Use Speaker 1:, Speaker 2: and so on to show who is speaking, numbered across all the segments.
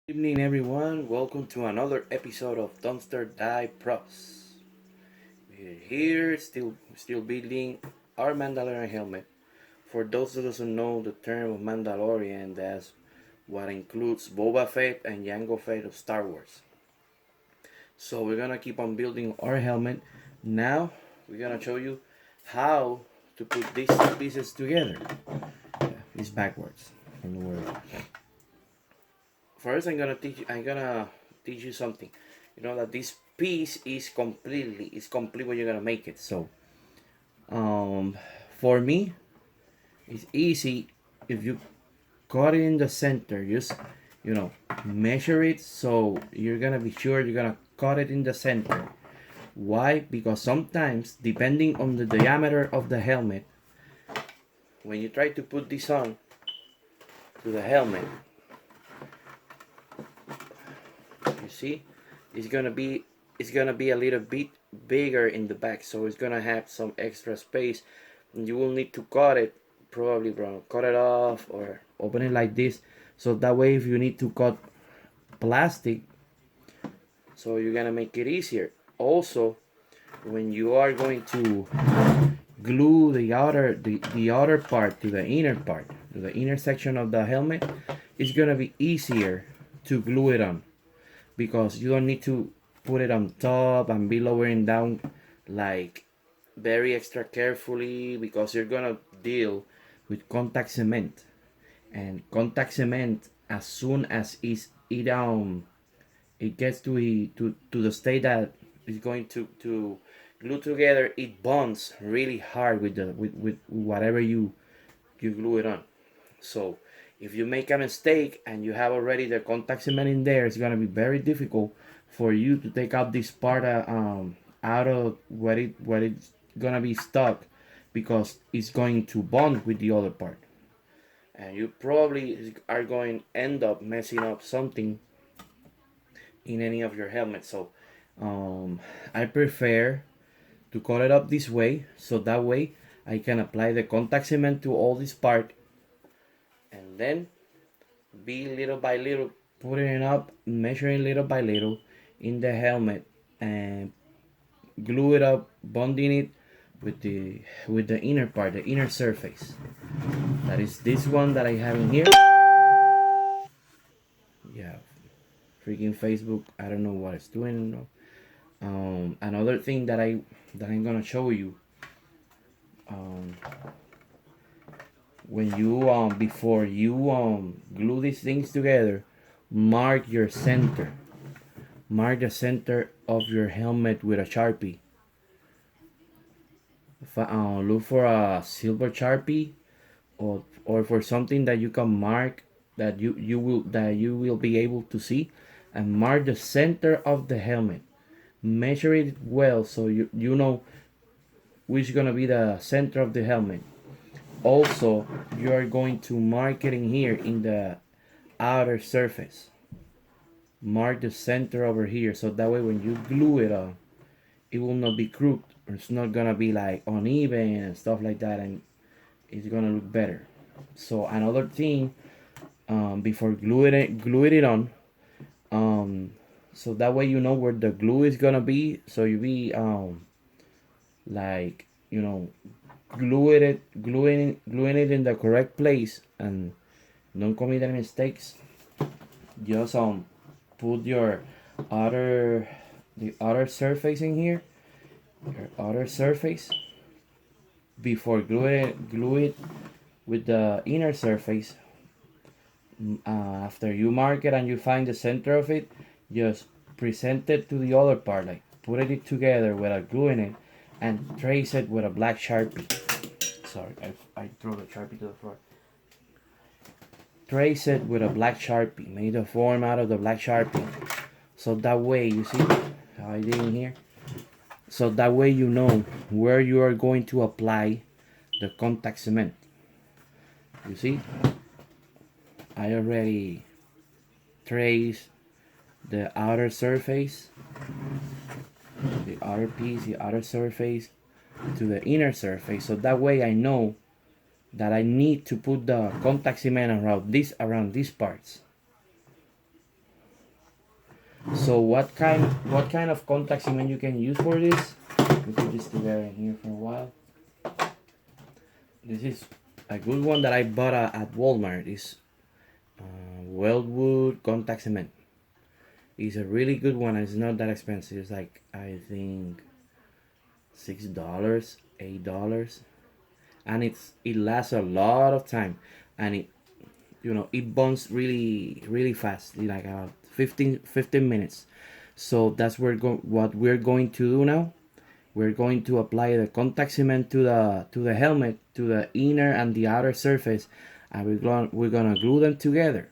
Speaker 1: Good evening, everyone. Welcome to another episode of Dumpster Dive Pros. We're here, still building our Mandalorian helmet. For those who doesn't know the term of Mandalorian, that's what includes Boba Fett and Jango Fett of Star Wars. So we're gonna keep on building our helmet. Now we're gonna show you how to put these two pieces together. It's backwards. Don't worry. First, I'm gonna teach you something. You know that this piece is complete when you're gonna make it. So, um, for me, it's easy if you cut it in the center. Just measure it so you're gonna be sure you're gonna cut it in the center. Why? Because sometimes, depending on the diameter of the helmet, when you try to put this on to the helmet, you see it's gonna be a little bit bigger in the back, so it's gonna have some extra space, and you will need to cut it, probably cut it off or open it like this, so that way if you need to cut plastic, so you're gonna make it easier. Also, when you are going to glue the outer part to the inner part, to the inner section of the helmet, it's gonna be easier to glue it on, because you don't need to put it on top and be lowering down like very extra carefully, because you're gonna deal with contact cement, and contact cement, as soon as it gets to the state that it's going to glue together, it bonds really hard with whatever you glue it on. So if you make a mistake and you have already the contact cement in there, it's gonna be very difficult for you to take out this part out of where it's gonna be stuck, because it's going to bond with the other part, and you probably are going to end up messing up something in any of your helmets. So I prefer to cut it up this way, so that way I can apply the contact cement to all this part, and then be little by little putting it up, measuring little by little in the helmet, and glue it up, bonding it with the inner part, the inner surface. That is this one that I have in here. Yeah, freaking Facebook. I don't know what it's doing. Another thing that I'm gonna show you. Um, when you before you glue these things together, mark your center. Mark the center of your helmet with a Sharpie. Look for a silver Sharpie, or for something that you can mark, that you will be able to see, and mark the center of the helmet. Measure it well so you know which is gonna be the center of the helmet. Also, you are going to mark it in here in the outer surface. Mark the center over here, so that way when you glue it on, it will not be crooked, or it's not gonna be like uneven and stuff like that, and it's gonna look better. So another thing, before gluing it on, so that way you know where the glue is gonna be, so you be like gluing it in the correct place, and don't commit any mistakes. Just put your other the other surface in here, your other surface, before glue it with the inner surface. After you mark it and you find the center of it, just present it to the other part, like put it together without gluing it, and trace it with a black Sharpie. Sorry, I threw the Sharpie to the floor. Trace it with a black Sharpie. Made a form out of the black Sharpie. So that way, you see how I did in here? So that way you know where you are going to apply the contact cement. You see? I already traced the outer surface, the outer piece, the outer surface to the inner surface. So that way I know that I need to put the contact cement around these parts. So what kind of contact cement you can use for this? We put this together in here for a while. This is a good one that I bought at Walmart. Is Weldwood contact cement. It's a really good one. It's not that expensive. It's like I think $6, $8, and it lasts a lot of time, and it burns really fast, like 15 minutes. So that's what we're going to do now. We're going to apply the contact cement to the helmet, to the inner and the outer surface, and we're gonna glue them together.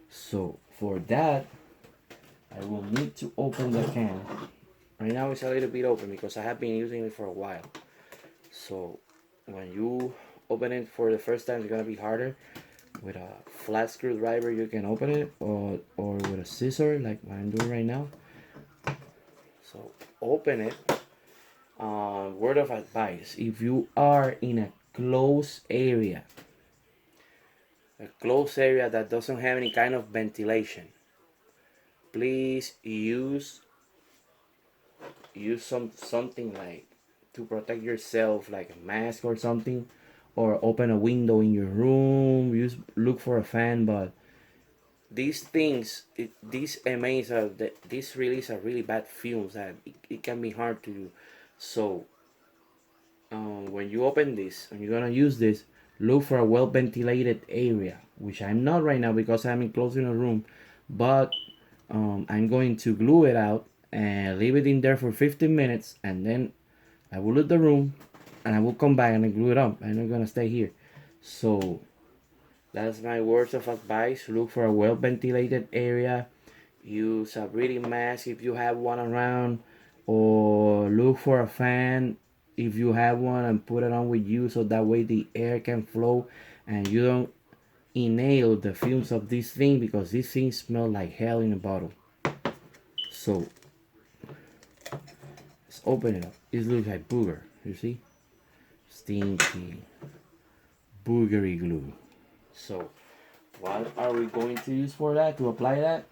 Speaker 1: So for that, I will need to open the can. Right now it's a little bit open because I have been using it for a while. So when you open it for the first time, it's gonna be harder. With a flat screwdriver you can open it, or with a scissor like what I'm doing right now. So open it. Word of advice: if you are in a closed area that doesn't have any kind of ventilation, please use something like to protect yourself, like a mask or something, or open a window in your room. Look for a fan. But these things, these MAs this release are really bad fumes that it can be hard to do. So when you open this and you're gonna use this, look for a well ventilated area, which I'm not right now because I'm enclosed in a room. But I'm going to glue it out and leave it in there for 15 minutes, and then I will leave the room and I will come back and glue it up. I'm not gonna stay here. So that's my words of advice. Look for a well ventilated area. Use a breathing mask if you have one around, or look for a fan if you have one and put it on with you, so that way the air can flow and you don't inhale the fumes of this thing, because this thing smells like hell in a bottle. So let's open it up. It looks like booger. You see? Stinky boogery glue. So what are we going to use for that, to apply that?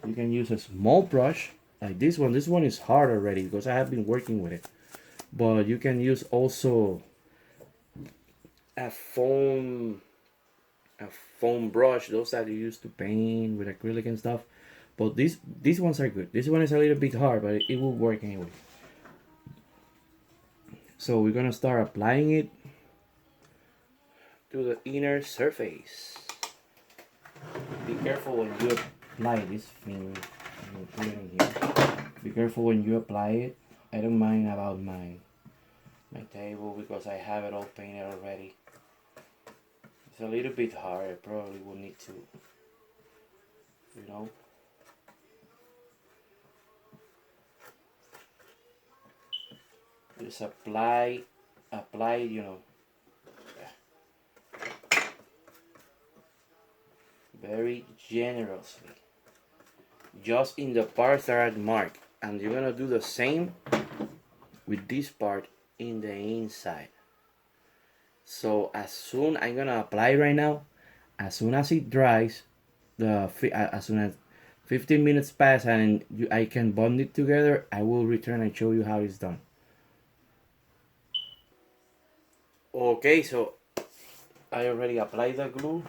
Speaker 1: You can use a small brush like this one. This one is hard already because I have been working with it. But you can use also a foam brush, those that you use to paint with acrylic and stuff. But these ones are good. This one is a little bit hard, but it will work anyway. So we're gonna start applying it to the inner surface. Be careful when you apply this thing. Put it in here. Be careful when you apply it. I don't mind about my table because I have it all painted already. It's a little bit hard. I probably will need to, just apply, very generously, just in the parts that are marked. And you're gonna do the same with this part in the inside. So I'm gonna apply right now. As soon as it dries, as soon as 15 minutes pass and I can bond it together, I will return and show you how it's done. Okay, so I already applied the glue.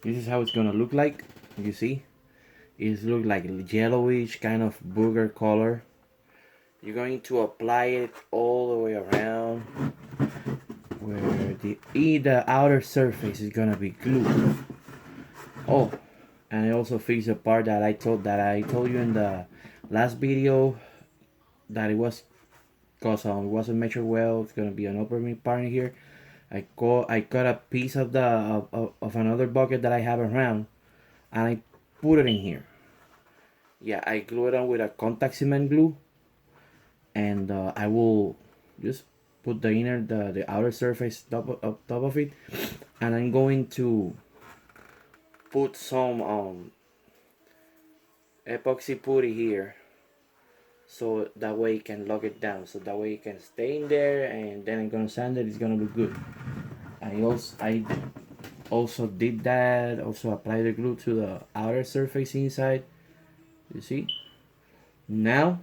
Speaker 1: This is how it's gonna look like. You see, it looks like yellowish kind of booger color. You're going to apply it all the way around where the outer surface is gonna be glued. Oh, and I also fixed the part that I told you in the last video that it was, because it wasn't measured well. It's gonna be an opening part in here. I cut a piece of of another bucket that I have around, and I put it in here. Yeah, I glue it on with a contact cement glue, and I will just put the outer surface top of it, and I'm going to put some epoxy putty here, so that way it can lock it down, so that way it can stay in there, and then I'm gonna sand it. It's gonna look good. I also did that. Also applied the glue to the outer surface inside, You see? Now,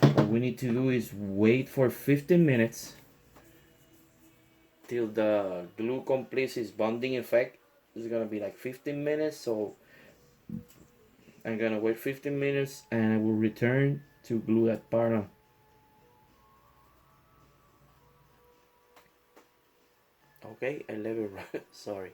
Speaker 1: what we need to do is wait for 15 minutes till the glue completes its bonding effect. It's gonna be like 15 minutes, so I'm gonna wait 15 minutes and I will return to glue that part on. Okay, I let it run. Sorry.